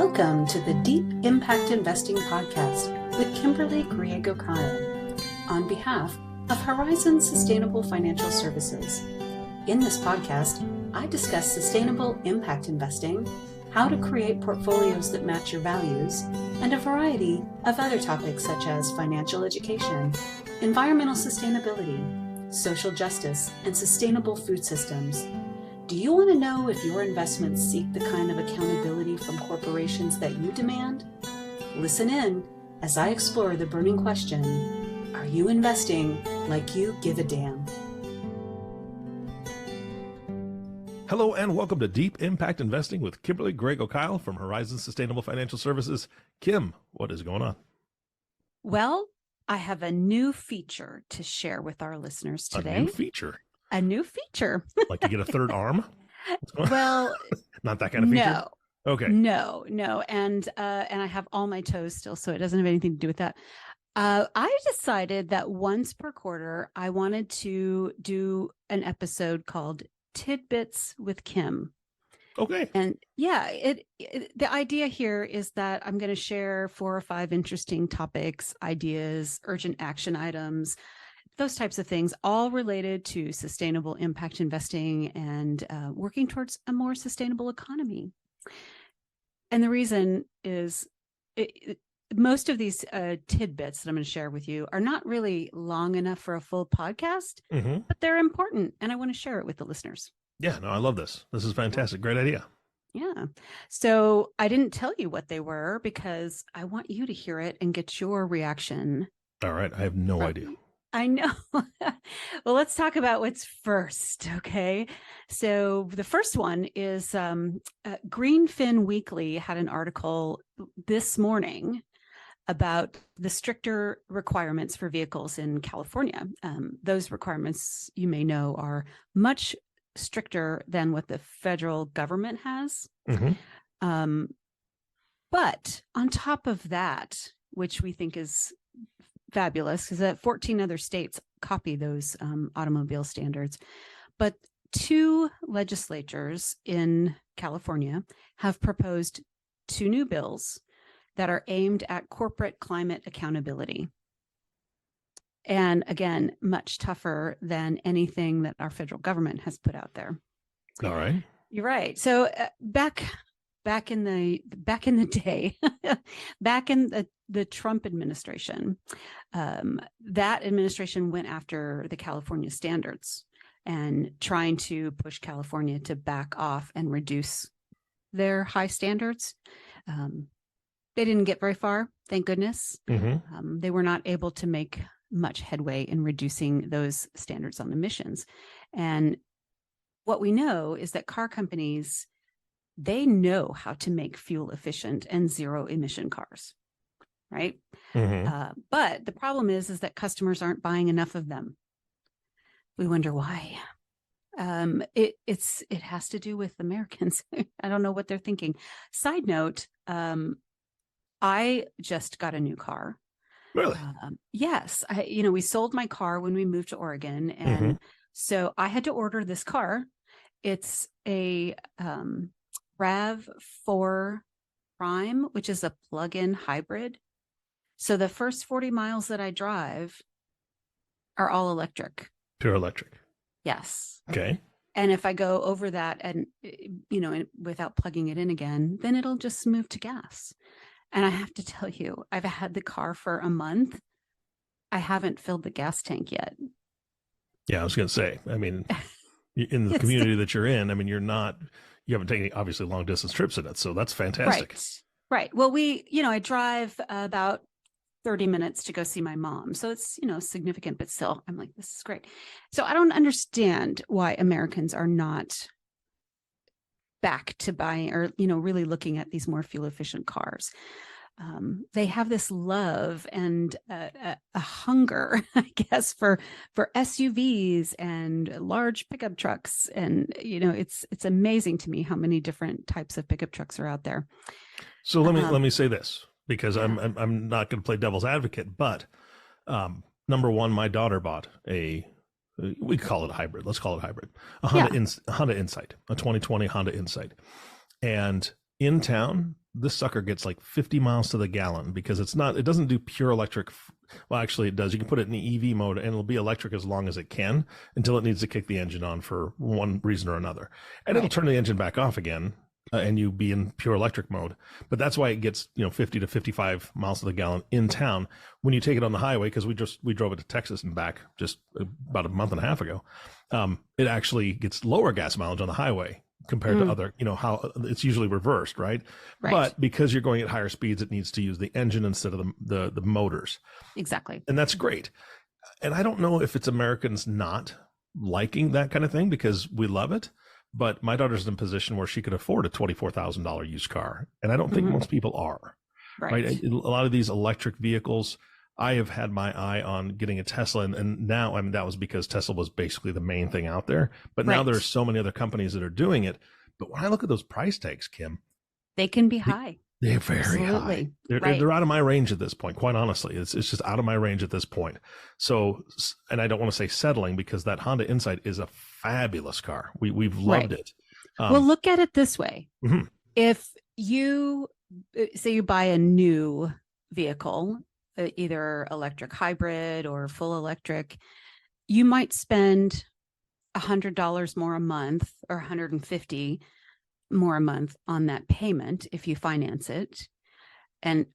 Welcome to the Deep Impact Investing Podcast with Kim Griego-Kiel on behalf of Horizon Sustainable Financial Services. In this podcast, I discuss sustainable impact investing, how to create portfolios that match your values, and a variety of other topics such as financial education, environmental sustainability, social justice, and sustainable food systems. Do you want to know if your investments seek the kind of accountability from corporations that you demand? Listen in as I explore the burning question, are you investing like you give a damn? Hello and welcome to Deep Impact Investing with Kim Griego-Kiel from Horizon Sustainable Financial Services. Kim, what is going on? Well, I have a new feature to share with our listeners today. A new feature? A new feature. Like you get a third arm? Well, not that kind of feature? No. Okay. No. And I have all my toes still, so it doesn't have anything to do with that. I decided that once per quarter, I wanted to do an episode called Tidbits with Kim. Okay. And yeah, the idea here is that I'm going to share 4 or 5 interesting topics, ideas, urgent action items, those types of things, all related to sustainable impact investing and working towards a more sustainable economy. And the reason is most of these tidbits that I'm going to share with you are not really long enough for a full podcast, but they're important, and I want to share it with the listeners. Yeah, no, I love this. This is fantastic. Great idea. Yeah. So I didn't tell you what they were because I want you to hear it and get your reaction. All right. I have no idea. I know. Well, let's talk about what's first. Okay. So the first one is Greenfin Weekly had an article this morning about the stricter requirements for vehicles in California. Those requirements, you may know, are much stricter than what the federal government has. But on top of that, which we think is fabulous, because that 14 other states copy those automobile standards. But 2 legislatures in California have proposed 2 new bills that are aimed at corporate climate accountability. And again, much tougher than anything that our federal government has put out there. All right. You're right. So back in the day, back in the Trump administration, that administration went after the California standards and trying to push California to back off and reduce their high standards. They didn't get very far, thank goodness. They were not able to make much headway in reducing those standards on emissions. And what we know is that car companies, they know how to make fuel efficient and zero emission cars, right? But the problem is that customers aren't buying enough of them. We wonder why. It has to do with Americans. I don't know what they're thinking. Side note, I just got a new car. Really? Yes. We sold my car when we moved to Oregon. And so I had to order this car. It's a RAV4 Prime, which is a plug-in hybrid. So the first 40 miles that I drive are all electric. Pure electric. Yes. Okay. And if I go over that and, without plugging it in again, then it'll just move to gas. And I have to tell you, I've had the car for a month. I haven't filled the gas tank yet. Yeah, I was going to say, I mean, in the community that you're in, I mean, you haven't taken obviously long distance trips in it. So that's fantastic. Right. Well, I drive about 30 minutes to go see my mom. So it's, significant, but still, I'm like, this is great. So I don't understand why Americans are not back to buying or, really looking at these more fuel efficient cars. They have this love and a hunger, I guess, for SUVs and large pickup trucks. And, it's amazing to me how many different types of pickup trucks are out there. So let me say this, because I'm not going to play devil's advocate, but number one, my daughter bought we call it a hybrid. Let's call it a hybrid. A Honda Insight, a 2020 Honda Insight. And in town, this sucker gets like 50 miles to the gallon because it doesn't do pure electric. Well, actually it does. You can put it in the EV mode and it'll be electric as long as it can until it needs to kick the engine on for one reason or another. And it'll turn the engine back off again and you be in pure electric mode. But that's why it gets, 50 to 55 miles to the gallon in town. When you take it on the highway, because we drove it to Texas and back just about a month and a half ago, it actually gets lower gas mileage on the highway compared to other, how it's usually reversed, right? But because you're going at higher speeds, it needs to use the engine instead of the motors. Exactly. And that's great. And I don't know if it's Americans not liking that kind of thing because we love it, but my daughter's in a position where she could afford a $24,000 used car. And I don't think most people are, right? A lot of these electric vehicles, I have had my eye on getting a Tesla, and now, that was because Tesla was basically the main thing out there. But now there's so many other companies that are doing it. But when I look at those price tags, Kim, they can be high. They're very high. They're out of my range at this point. Quite honestly, it's just out of my range at this point. So, and I don't want to say settling because that Honda Insight is a fabulous car. We've loved it. Well, look at it this way: if you say you buy a new vehicle, either electric hybrid or full electric, you might spend $100 more a month or $150 more a month on that payment if you finance it. And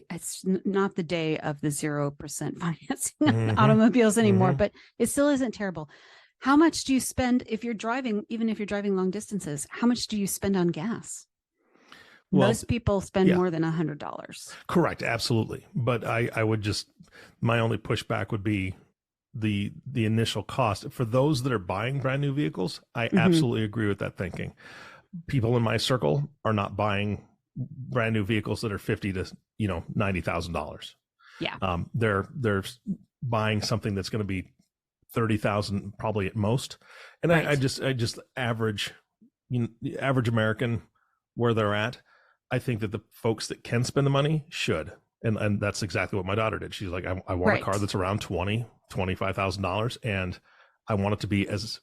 it's not the day of the 0% financing automobiles anymore, but it still isn't terrible. How much do you spend even if you're driving long distances, how much do you spend on gas? Well, most people spend more than $100. Correct. Absolutely. But I would my only pushback would be the initial cost for those that are buying brand new vehicles. I absolutely agree with that thinking. People in my circle are not buying brand new vehicles that are $50,000 to, $90,000. Yeah. They're buying something that's going to be $30,000 probably at most. And I just average American where they're at. I think that the folks that can spend the money should. And that's exactly what my daughter did. She's like, I want a car that's around $25,000 and I want it to be as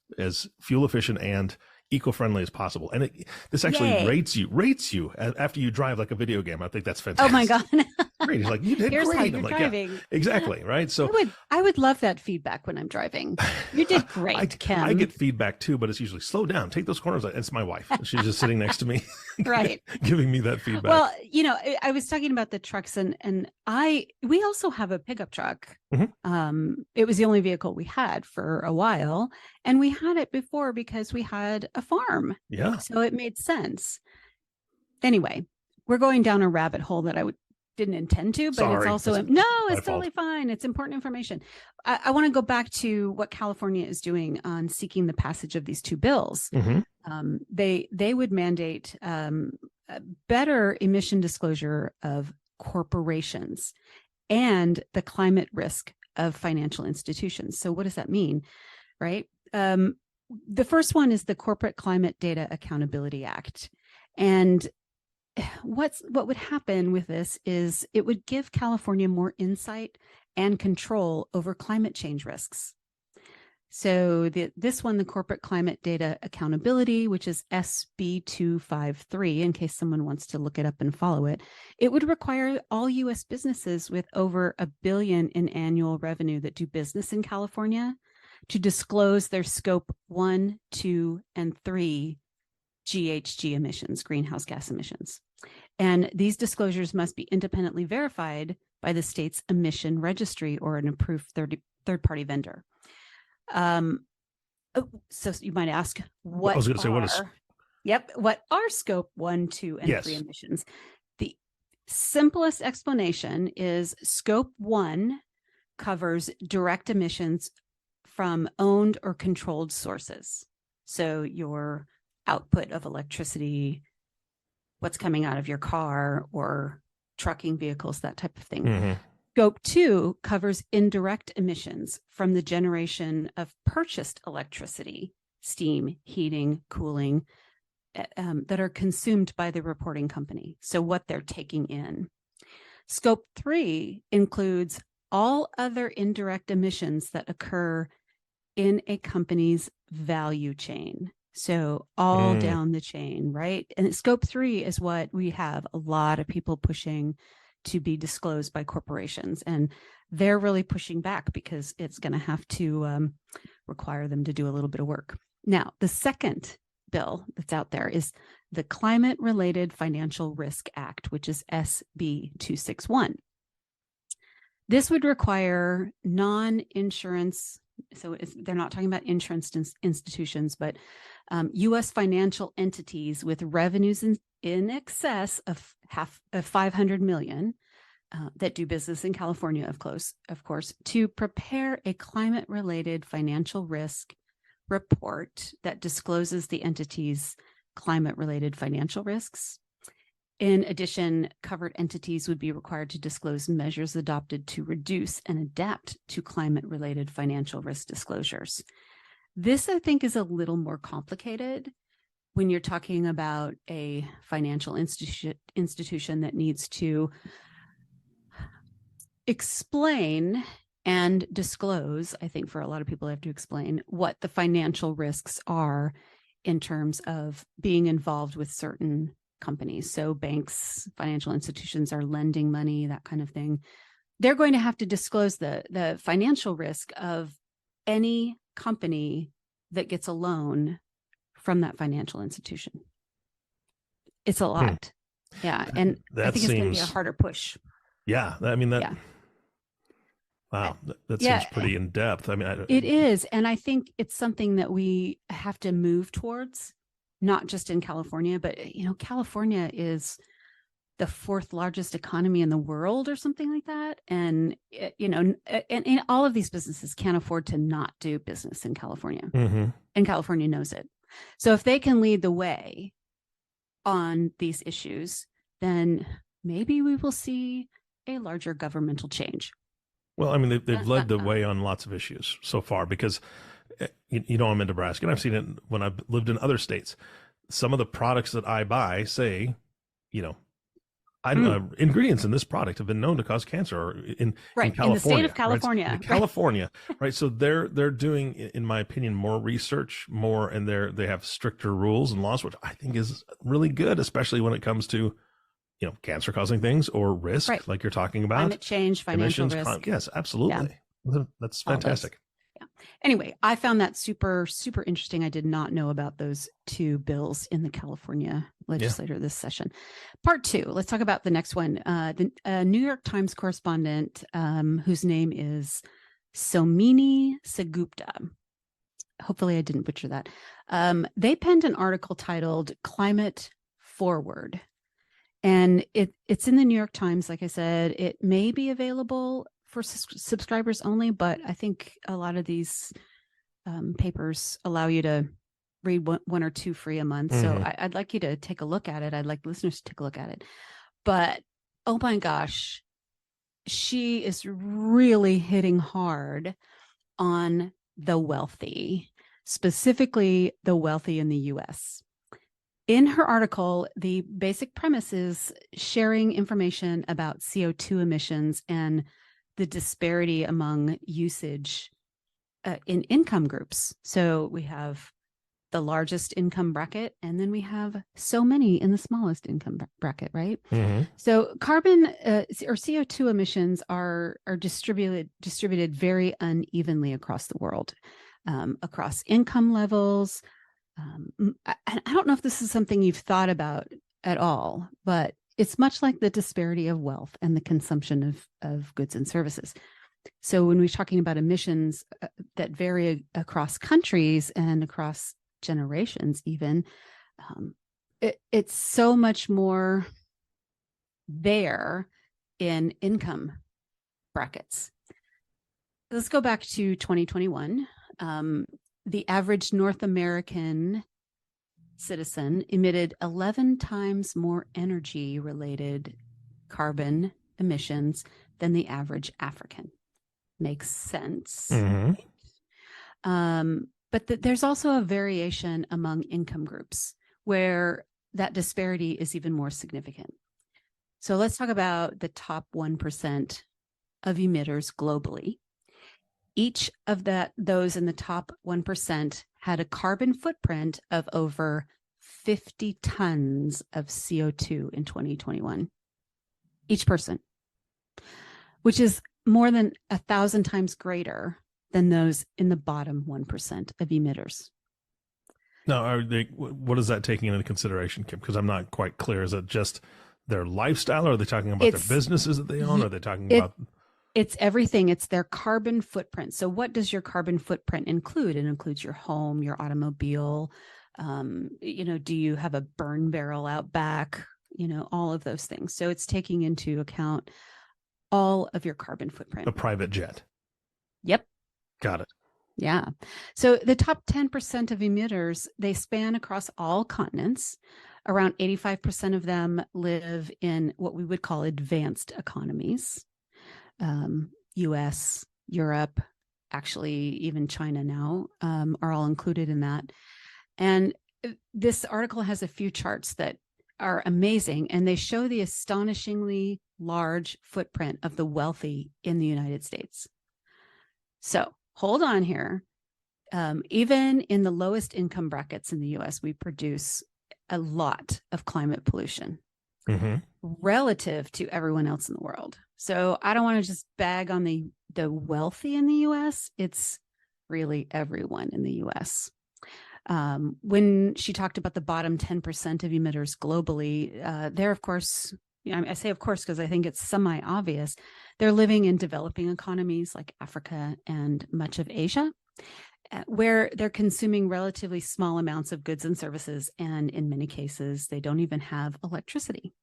fuel efficient and eco-friendly as possible. And this actually rates you after you drive like a video game. I think that's fantastic. Oh my God. Great. He's like, you did Here's great. How you're I'm like, driving. yeah, exactly. Right. So I would love that feedback when I'm driving. You did great, Kim. I get feedback too, but it's usually slow down, take those corners. It's my wife. She's just sitting next to me, right, giving me that feedback. Well, I was talking about the trucks and we also have a pickup truck. It was the only vehicle we had for a while, and we had it before because we had a farm. Yeah. So it made sense. Anyway, we're going down a rabbit hole that I didn't intend to, but it's also it's totally fine. It's important information. I want to go back to what California is doing on seeking the passage of these two bills. They would mandate better emission disclosure of corporations and the climate risk of financial institutions. So what does that mean, right? The first one is the Corporate Climate Data Accountability Act. And what would happen with this is it would give California more insight and control over climate change risks. So this one, the Corporate Climate Data Accountability, which is SB 253, in case someone wants to look it up and follow it, it would require all U.S. businesses with over $1 billion in annual revenue that do business in California to disclose their scope 1, 2, and 3 GHG emissions, greenhouse gas emissions. And these disclosures must be independently verified by the state's emission registry or an approved third-party vendor. So you might ask, what are scope 1, 2, and 3 emissions? The simplest explanation is scope 1 covers direct emissions from owned or controlled sources. So your output of electricity, what's coming out of your car or trucking vehicles, that type of thing. Scope 2 covers indirect emissions from the generation of purchased electricity, steam, heating, cooling, that are consumed by the reporting company. So what they're taking in. Scope 3 includes all other indirect emissions that occur in a company's value chain. So all down the chain, right? And scope 3 is what we have a lot of people pushing to be disclosed by corporations. And they're really pushing back because it's going to have to require them to do a little bit of work. Now, the second bill that's out there is the Climate Related Financial Risk Act, which is SB 261. This would require non-insurance, so they're not talking about insurance institutions, but U.S. financial entities with revenues in excess of $500 million that do business in California, of course, to prepare a climate-related financial risk report that discloses the entity's climate-related financial risks. In addition, covered entities would be required to disclose measures adopted to reduce and adapt to climate-related financial risk disclosures. This, I think, is a little more complicated when you're talking about a financial institution that needs to explain and disclose. I think for a lot of people, they have to explain what the financial risks are in terms of being involved with certain companies. So banks, financial institutions are lending money, that kind of thing. They're going to have to disclose the financial risk of any company that gets a loan from that financial institution. It's a lot. Yeah. And I think it's going to be a harder push. Yeah. I mean, wow, that seems pretty in depth. I mean, it is. And I think it's something that we have to move towards, not just in California, but, California is the 4th largest economy in the world or something like that. And, and all of these businesses can't afford to not do business in California. And California knows it. So if they can lead the way on these issues, then maybe we will see a larger governmental change. Well, I mean, they've led the way on lots of issues so far because, I'm in Nebraska and I've seen it when I've lived in other states. Some of the products that I buy say, ingredients in this product have been known to cause cancer in California. In the state of California. Right? In California, right? So they're doing, in my opinion, more research, and they have stricter rules and laws, which I think is really good, especially when it comes to cancer causing things or risk, like you're talking about. Climate change, financial risk. Yes, absolutely. Yeah. That's fantastic. Yeah. Anyway, I found that super, super interesting. I did not know about those 2 bills in the California legislature this session. Part 2, let's talk about the next one. The New York Times correspondent, whose name is Somini Segupta. Hopefully I didn't butcher that. They penned an article titled Climate Forward. And it's in the New York Times. Like I said, it may be available for subscribers only, but I think a lot of these papers allow you to read one or 2 free a month. So I'd like you to take a look at it. I'd like listeners to take a look at it. But, oh my gosh, she is really hitting hard on the wealthy, specifically the wealthy in the U.S. In her article, the basic premise is sharing information about CO2 emissions and the disparity among usage in income groups. So we have the largest income bracket, and then we have so many in the smallest income bracket, right? So carbon or CO2 emissions are distributed very unevenly across the world, across income levels. I don't know if this is something you've thought about at all, but it's much like the disparity of wealth and the consumption of goods and services. So when we're talking about emissions that vary across countries and across generations even, it's so much more there in income brackets. Let's go back to 2021. The average North American citizen emitted 11 times more energy-related carbon emissions than the average African. Makes sense. But there's also a variation among income groups where that disparity is even more significant. So let's talk about the top 1% of emitters globally. Each of those in the top 1% had a carbon footprint of over 50 tons of CO2 in 2021. Each person, which is more than 1,000 times greater than those in the bottom 1% of emitters. Now, what is that taking into consideration, Kim? Because I'm not quite clear. Is it just their lifestyle, or are they talking about their businesses that they own? Or are they talking about? It's everything. It's their carbon footprint. So what does your carbon footprint include? It includes your home, your automobile. Do you have a burn barrel out back? All of those things. So it's taking into account all of your carbon footprint. A private jet. Yep. Got it. Yeah. So the top 10% of emitters, they span across all continents. Around 85% of them live in what we would call advanced economies. US, Europe, actually even China now are all included in that. And this article has a few charts that are amazing, and they show the astonishingly large footprint of the wealthy in the United States. So hold on here. Even in the lowest income brackets in the US, we produce a lot of climate pollution relative to everyone else in the world. So I don't want to just bag on the wealthy in the US. It's really everyone in the US. When she talked about the bottom 10% of emitters globally, they're, of course, I say of course because I think it's semi-obvious, they're living in developing economies like Africa and much of Asia, where they're consuming relatively small amounts of goods and services. And in many cases, they don't even have electricity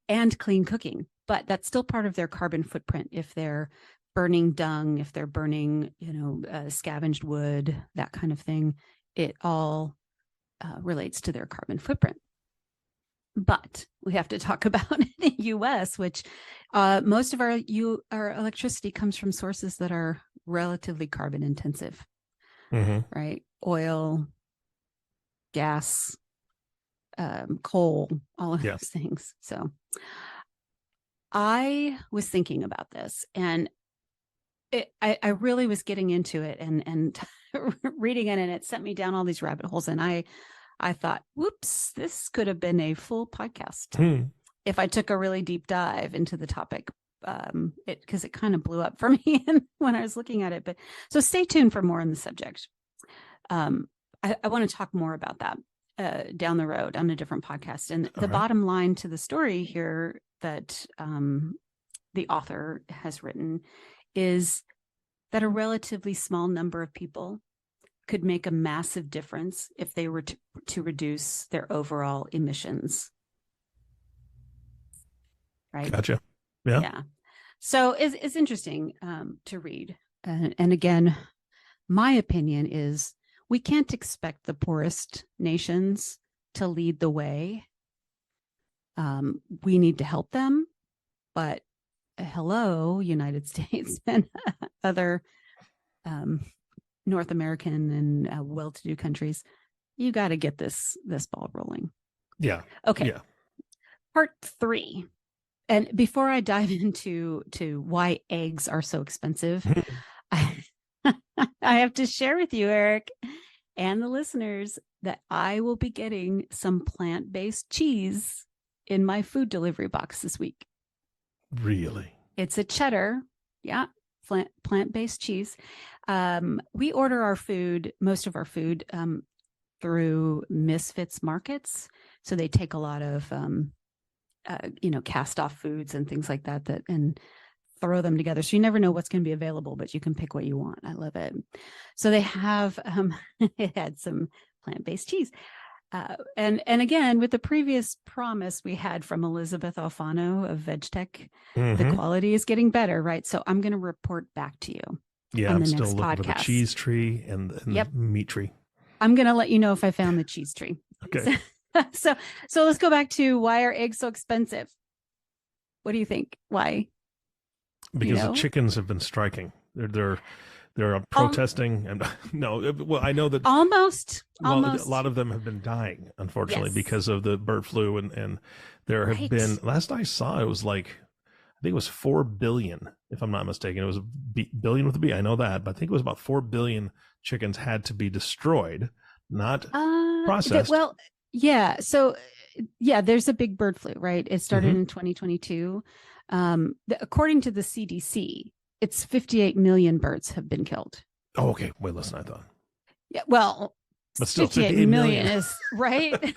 and clean cooking. But that's still part of their carbon footprint. If they're burning dung, if they're burning, scavenged wood, that kind of thing, it all relates to their carbon footprint. But we have to talk about the U.S., which most of our electricity comes from sources that are relatively carbon intensive, right? Oil, gas, coal, all of those things. So I was thinking about this, and I really was getting into it and reading it, and it sent me down all these rabbit holes. And I thought, whoops, this could have been a full podcast if I took a really deep dive into the topic, because it kind of blew up for me when I was looking at it. But so stay tuned for more on the subject. I want to talk more about that down the road on a different podcast. And the bottom line to the story here that the author has written is that a relatively small number of people could make a massive difference if they were to reduce their overall emissions. Right? Gotcha. Yeah. So it's interesting to read. And again, my opinion is we can't expect the poorest nations to lead the way. We need to help them, but hello, United States and other North American and well-to-do countries, you got to get this ball rolling. Yeah. Okay. Yeah. Part 3. And before I dive into why eggs are so expensive, I have to share with you, Eric, and the listeners, that I will be getting some plant-based cheese in my food delivery box this week. Really? It's a cheddar. Yeah. Plant-based cheese. We order most of our food through Misfits markets. So they take a lot of, cast off foods and things like that and throw them together. So you never know what's going to be available, but you can pick what you want. I love it. So they have, it had some plant-based cheese. And again, with the previous promise we had from Elizabeth Alfano of VegTech, the quality is getting better, right? So I'm going to report back to you. Yeah, I'm still looking podcast for the cheese tree and the meat tree. I'm going to let you know if I found the cheese tree. Okay. So let's go back to why are eggs so expensive? What do you think? Why? Because the chickens have been striking. They're protesting. And I know that almost a lot of them have been dying, unfortunately, because of the bird flu. And there have been, last I saw, it was like, think it was 4 billion, if I'm not mistaken. It was billion with a B. I know that, but I think it was about 4 billion chickens had to be destroyed, not processed. Well, yeah. So, yeah, there's a big bird flu, right? It started in 2022. According to the CDC, it's 58 million birds have been killed. Oh, okay. Way less than I thought. Yeah. Well, but still 58 million is right.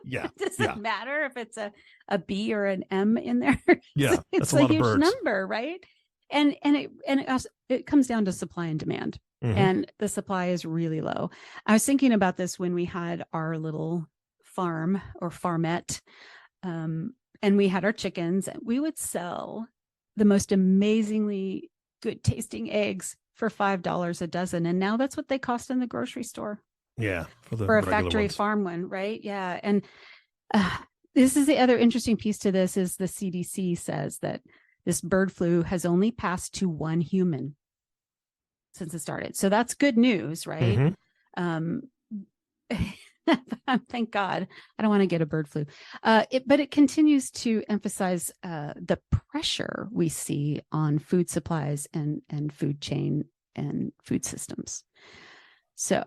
Yeah. Does it matter if it's a B or an M in there? Yeah. It's a huge number, right? And it comes down to supply and demand. And the supply is really low. I was thinking about this when we had our little farm or farmette, and we had our chickens, and we would sell the most amazingly good tasting eggs for $5 a dozen. And now that's what they cost in the grocery store. Yeah. For a factory farm one, right? Yeah. And this is the other interesting piece to this is the CDC says that this bird flu has only passed to one human since it started. So that's good news, right? Thank God. I don't want to get a bird flu. But it continues to emphasize the pressure we see on food supplies and food chain and food systems. So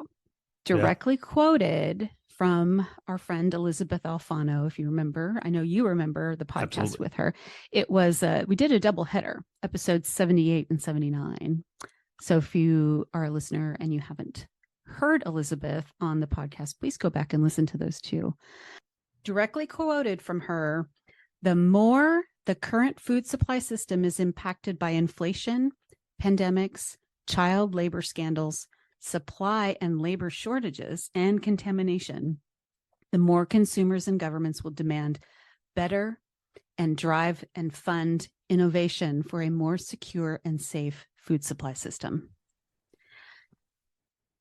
directly quoted from our friend Elizabeth Alfano, if you remember. I know you remember the podcast with her. It was, we did a double header, episodes 78 and 79. So if you are a listener and you haven't heard Elizabeth on the podcast, please go back and listen to those two. Directly quoted from her, the more the current food supply system is impacted by inflation, pandemics, child labor scandals, supply and labor shortages, and contamination, the more consumers and governments will demand better and drive and fund innovation for a more secure and safe food supply system.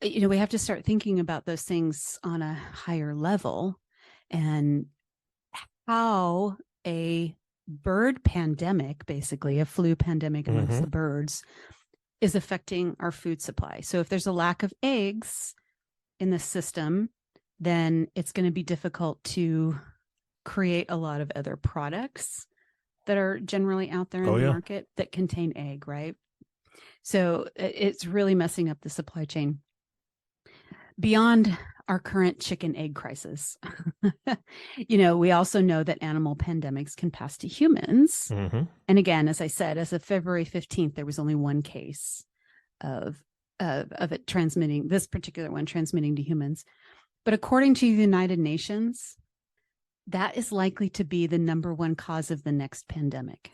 You know, we have to start thinking about those things on a higher level and how a bird pandemic, basically a flu pandemic amongst the birds, is affecting our food supply. So if there's a lack of eggs in the system, then it's going to be difficult to create a lot of other products that are generally out there in the market that contain egg, right? So it's really messing up the supply chain. Beyond our current chicken egg crisis, you know, we also know that animal pandemics can pass to humans. And again, as I said, as of February 15th, there was only one case of it transmitting, this particular one transmitting to humans. But according to the United Nations, that is likely to be the #1 cause of the next pandemic.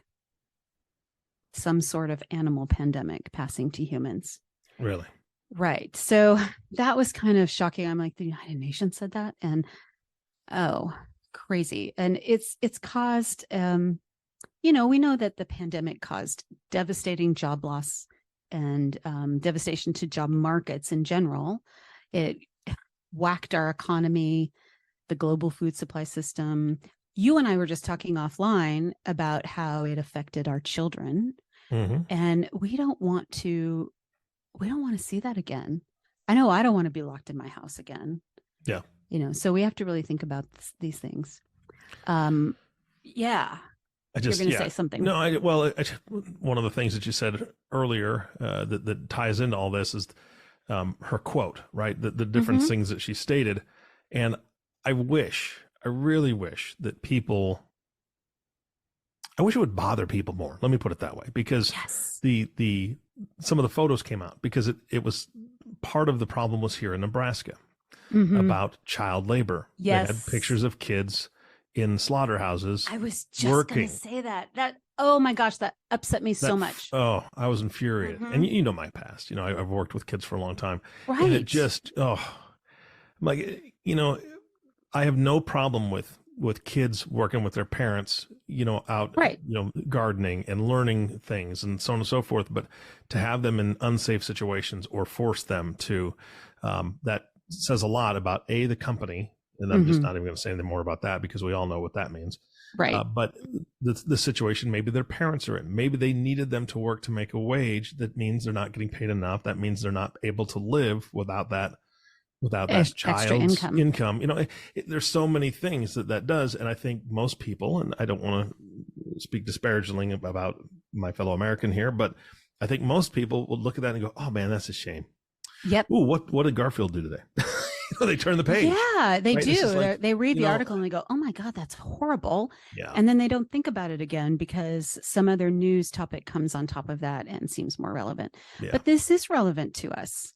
Some sort of animal pandemic passing to humans. Really? Right. So that was kind of shocking. I'm like, the United Nations said that, and crazy. And it's caused, you know, we know that the pandemic caused devastating job loss and devastation to job markets in general. It whacked our economy, the global food supply system. You and I were just talking offline about how it affected our children, and we don't want to see that again. I know I don't want to be locked in my house again. Yeah. You know, so we have to really think about these things. Yeah. You're going to say something. No, one of the things that you said earlier that ties into all this is her quote, right? The different things that she stated. And I really wish that I wish it would bother people more. Let me put it that way, because some of the photos came out because it was part of the problem was here in Nebraska about child labor. Yes. They had pictures of kids in slaughterhouses. I was just going to say that, oh my gosh, that upset me so much. Oh, I was infuriated. And you know my past, you know, I've worked with kids for a long time. Right. And it just, like, you know, I have no problem with kids working with their parents, you know, out, you know, gardening and learning things and so on and so forth. But to have them in unsafe situations or force them to, that says a lot about the company. And I'm just not even going to say anything more about that because we all know what that means. Right. But the situation maybe their parents are in, maybe they needed them to work to make a wage. That means they're not getting paid enough. That means they're not able to live without that child's income. You know, there's so many things that does. And I think most people, and I don't want to speak disparagingly about my fellow American here, but I think most people would look at that and go, "Oh man, that's a shame." Yep. Ooh, what did Garfield do today? They turn the page. Yeah, they right? do. Like, they read the article and they go, "Oh my God, that's horrible." Yeah. And then they don't think about it again because some other news topic comes on top of that and seems more relevant. Yeah. But this is relevant to us.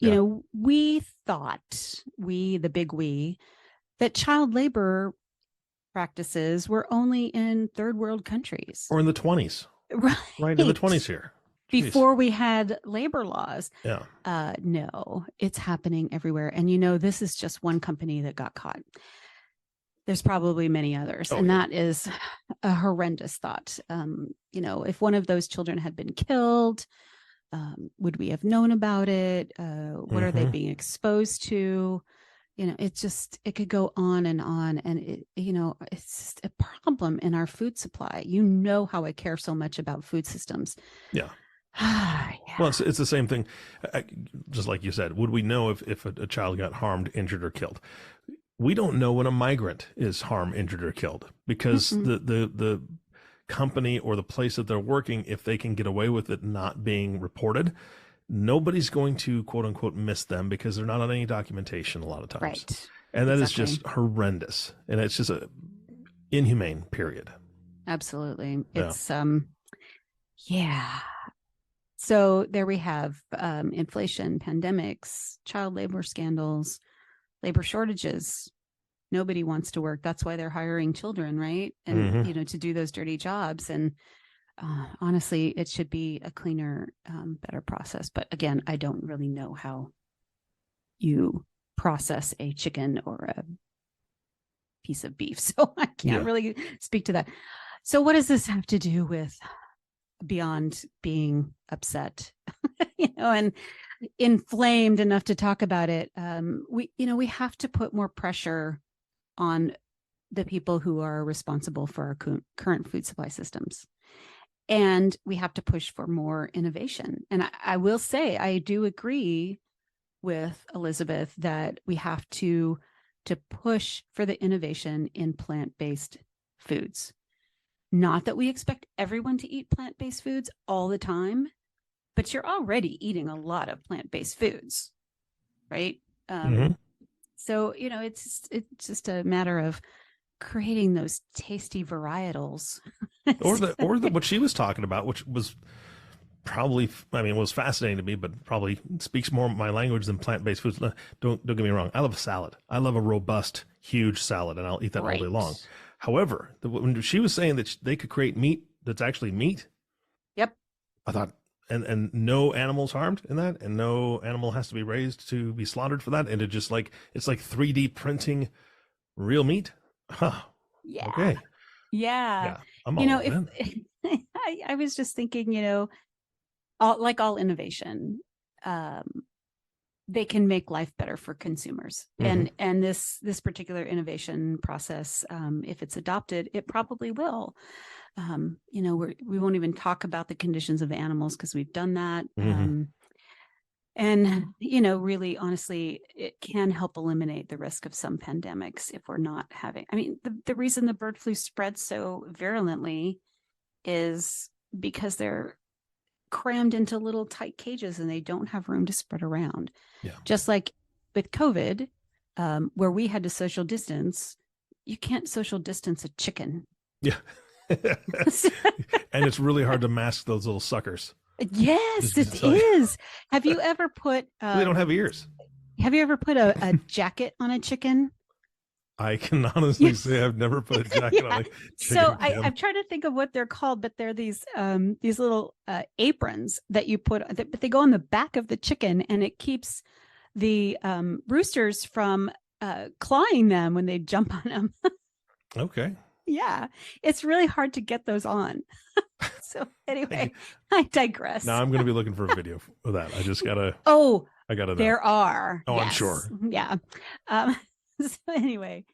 You know, we thought, the big we, that child labor practices were only in third world countries. Or in the 20s. Right. In the 20s here. Before we had labor laws. Yeah. No, it's happening everywhere. And, this is just one company that got caught. There's probably many others. And that is a horrendous thought. If one of those children had been killed, would we have known about it? What are they being exposed to? It could go on. And it's just a problem in our food supply. How I care so much about food systems. Yeah. Well, it's the same thing. Just like you said, would we know if a child got harmed, injured, or killed? We don't know when a migrant is harmed, injured, or killed because the company or the place that they're working, if they can get away with it not being reported, nobody's going to quote unquote miss them because they're not on any documentation a lot of times. Right. And that is just horrendous. And it's just a inhumane, period. Absolutely. It's So there we have inflation, pandemics, child labor scandals, labor shortages. Nobody wants to work. That's why they're hiring children, right? And, to do those dirty jobs. And honestly, it should be a cleaner, better process. But again, I don't really know how you process a chicken or a piece of beef. So I can't really speak to that. So what does this have to do with beyond being upset, and inflamed enough to talk about it? We have to put more pressure on the people who are responsible for our current food supply systems. And we have to push for more innovation. And I will say, I do agree with Elizabeth that we have to push for the innovation in plant-based foods. Not that we expect everyone to eat plant-based foods all the time, but you're already eating a lot of plant-based foods, right? So, it's just a matter of creating those tasty varietals. or what she was talking about, which was probably, was fascinating to me, but probably speaks more my language than plant-based foods. Don't get me wrong. I love a salad. I love a robust, huge salad, and I'll eat that all day long. However, when she was saying that they could create meat that's actually meat. Yep. I thought, and no animals harmed in that, and no animal has to be raised to be slaughtered for that, and it's like 3D printing real meat. Huh. Yeah. Okay. Yeah. I'm all in. I was just thinking, all innovation, they can make life better for consumers. And this particular innovation process, if it's adopted, it probably will. We won't even talk about the conditions of the animals because we've done that. And, really, honestly, it can help eliminate the risk of some pandemics if we're not having, the reason the bird flu spreads so virulently is because they're crammed into little tight cages and they don't have room to spread around. Yeah. Just like with COVID, where we had to social distance, you can't social distance a chicken. Yeah. And it's really hard to mask those little suckers. Yes, it is. Have you ever put... they don't have ears. Have you ever put a jacket on a chicken? I can honestly say I've never put a jacket on a chicken. So I'm trying to think of what they're called, but they're these little aprons that you put, but they go on the back of the chicken, and it keeps the roosters from clawing them when they jump on them. Okay. Yeah, it's really hard to get those on. So anyway, I digress. Now I'm going to be looking for a video of that. I just gotta. I gotta know. There are. Oh, yes. I'm sure. Yeah. So anyway,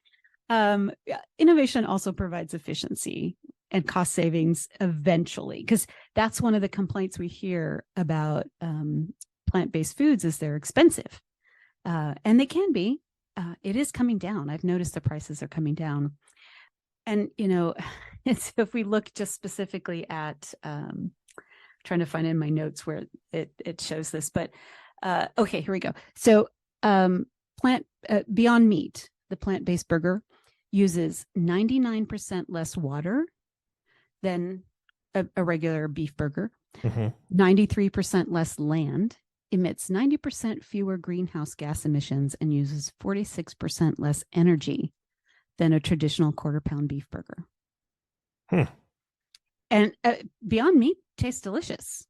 innovation also provides efficiency and cost savings eventually, because that's one of the complaints we hear about plant-based foods is they're expensive, and they can be. It is coming down. I've noticed the prices are coming down. And, And so if we look just specifically at, trying to find in my notes where it shows this, but okay, here we go. So Beyond Meat, the plant-based burger, uses 99% less water than a regular beef burger, 93% less land, emits 90% fewer greenhouse gas emissions, and uses 46% less energy than a traditional quarter-pound beef burger. And Beyond Meat tastes delicious.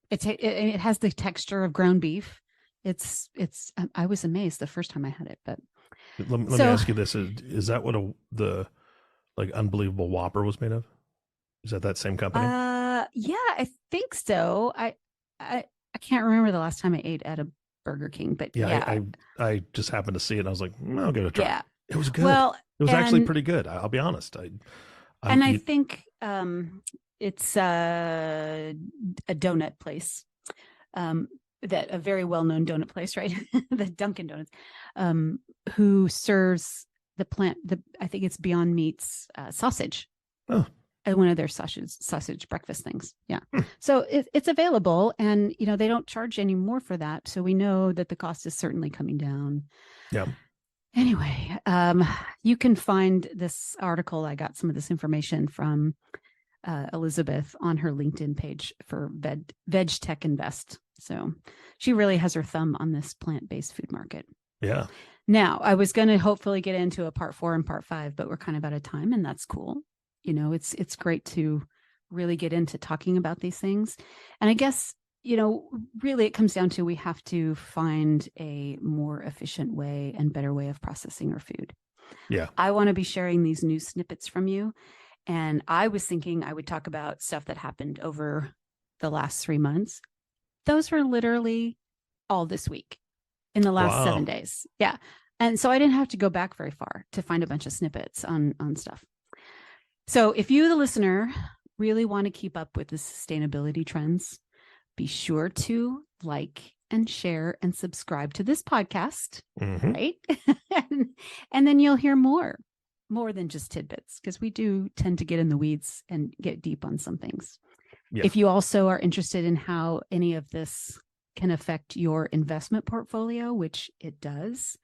It has the texture of ground beef. It's. I was amazed the first time I had it, but let me ask you this: Is that what the Unbelievable Whopper was made of? Is that same company? Yeah, I think so. I can't remember the last time I ate at a Burger King, but yeah. I just happened to see it and I was like, I'll give it a try. Yeah. It was good. Well, it was actually pretty good. I'll be honest. I think it's a donut place, that a very well-known donut place, right? The Dunkin' Donuts, who serves I think it's Beyond Meat's sausage. Oh. One of their sausage breakfast things. Yeah. So it's available, and they don't charge any more for that. So we know that the cost is certainly coming down. Yeah. Anyway, you can find this article. I got some of this information from Elizabeth on her LinkedIn page for Veg Tech Invest. So she really has her thumb on this plant-based food market. Yeah. Now, I was going to hopefully get into a part 4 and part 5, but we're kind of out of time, and that's cool. It's great to really get into talking about these things. And I guess, really it comes down to, we have to find a more efficient way and better way of processing our food. Yeah. I want to be sharing these news snippets from you. And I was thinking I would talk about stuff that happened over the last 3 months. Those were literally all this week, in the last 7 days. Yeah. And so I didn't have to go back very far to find a bunch of snippets on stuff. So if you, the listener, really want to keep up with the sustainability trends, be sure to like and share and subscribe to this podcast, right? and then you'll hear more than just tidbits, because we do tend to get in the weeds and get deep on some things. Yeah. If you also are interested in how any of this can affect your investment portfolio, which it does,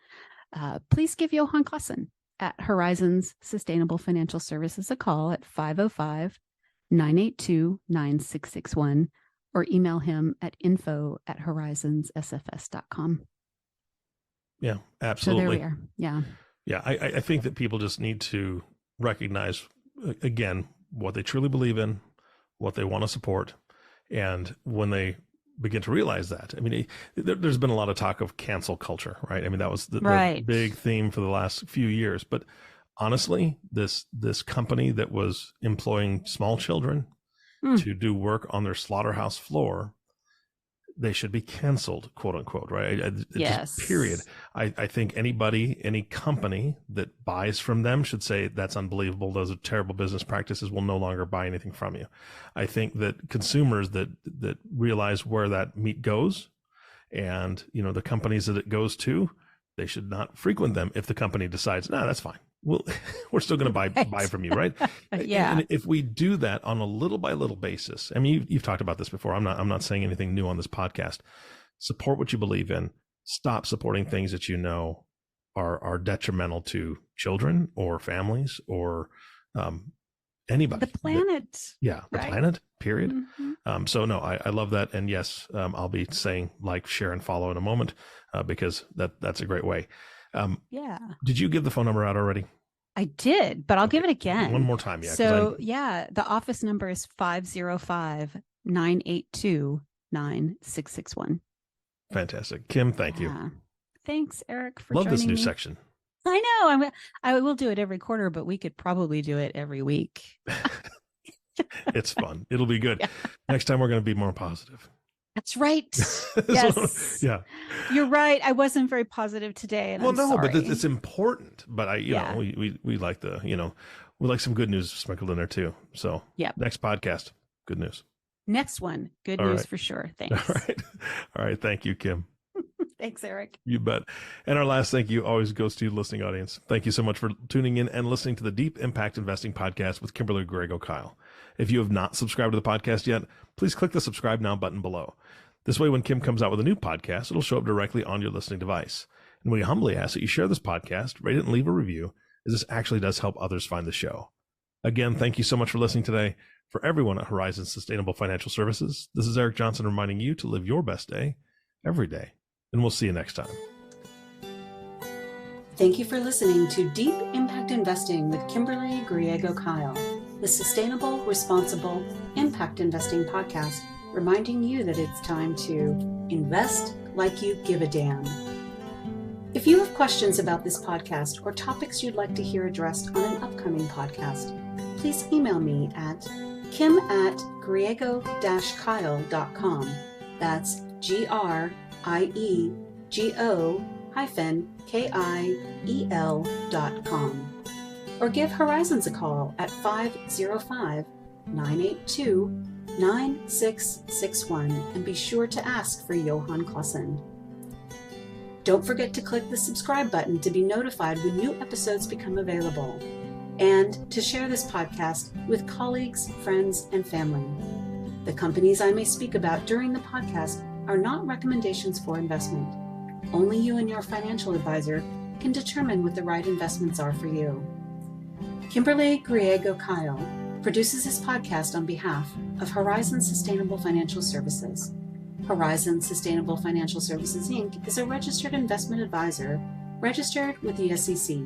please give Johan Klassen at Horizons Sustainable Financial Services a call at 505-982-9661, or email him at info@horizonssfs.com. Yeah, absolutely. So there we are. Yeah. Yeah, I think that people just need to recognize, again, what they truly believe in, what they want to support. And when they begin to realize that, I mean, there's been a lot of talk of cancel culture, right? I mean, that was the big theme for the last few years. But honestly, this company that was employing small children to do work on their slaughterhouse floor, they should be canceled, quote unquote, right? Yes. Just period. I think any company that buys from them should say, that's unbelievable, those are terrible business practices, will no longer buy anything from you. I think that consumers that realize where that meat goes, and the companies that it goes to, they should not frequent them if the company decides, that's fine. Well, we're still going to buy from you, right? Yeah. And if we do that on a little by little basis, I mean, you've talked about this before. I'm not saying anything new on this podcast. Support what you believe in. Stop supporting things that are detrimental to children or families or anybody. The planet. The planet. Period. Mm-hmm. So no, I love that, and yes, I'll be saying like, share, and follow in a moment because that's a great way. Yeah. Did you give the phone number out already? I did, but I'll give it again. One more time. Yeah. So the office number is 505-982-9661. Fantastic. Kim, thank you. Thanks, Eric, for joining me. Love this new me. section. I know. I will do it every quarter, but we could probably do it every week. It's fun. It'll be good. Yeah. Next time we're going to be more positive. That's right. Yes. Yeah. You're right. I wasn't very positive today. And but it's important. But we like we like some good news sprinkled in there too. So next podcast, good news. Next one, good news for sure. Thanks. All right. Thank you, Kim. Thanks, Eric. You bet. And our last thank you always goes to you, listening audience. Thank you so much for tuning in and listening to the Deep Impact Investing Podcast with Kimberly Griego-Kiel. If you have not subscribed to the podcast yet, please click the subscribe now button below. This way, when Kim comes out with a new podcast, it'll show up directly on your listening device. And we humbly ask that you share this podcast, rate it, and leave a review, as this actually does help others find the show. Again, thank you so much for listening today. For everyone at Horizon Sustainable Financial Services, this is Eric Johnson reminding you to live your best day every day. And we'll see you next time. Thank you for listening to Deep Impact Investing with Kimberly Griego-Kiel, the Sustainable, Responsible Impact Investing podcast, reminding you that it's time to invest like you give a damn. If you have questions about this podcast or topics you'd like to hear addressed on an upcoming podcast, please email me at kim@griego-kiel.com. That's GRIEGO-KIEL.com. Or give Horizons a call at 505-982-9661 and be sure to ask for Johan Clausen. Don't forget to click the subscribe button to be notified when new episodes become available, and to share this podcast with colleagues, friends, and family. The companies I may speak about during the podcast are not recommendations for investment. Only you and your financial advisor can determine what the right investments are for you. Kimberly Griego-Kiel produces this podcast on behalf of Horizon Sustainable Financial Services. Horizon Sustainable Financial Services, Inc. is a registered investment advisor registered with the SEC.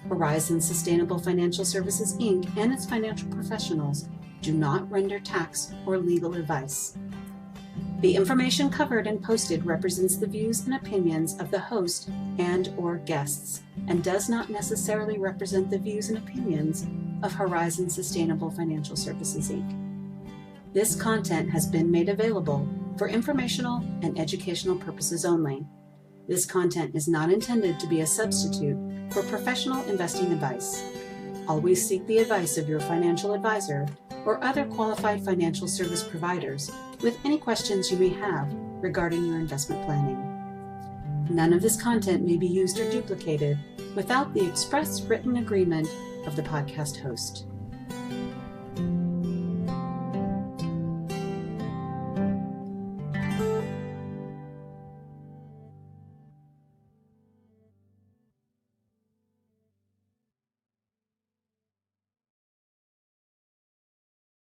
Horizon Sustainable Financial Services, Inc. and its financial professionals do not render tax or legal advice. The information covered and posted represents the views and opinions of the host and/or guests and does not necessarily represent the views and opinions of Horizon Sustainable Financial Services, Inc. This content has been made available for informational and educational purposes only. This content is not intended to be a substitute for professional investing advice. Always seek the advice of your financial advisor or other qualified financial service providers with any questions you may have regarding your investment planning. None of this content may be used or duplicated without the express written agreement of the podcast host.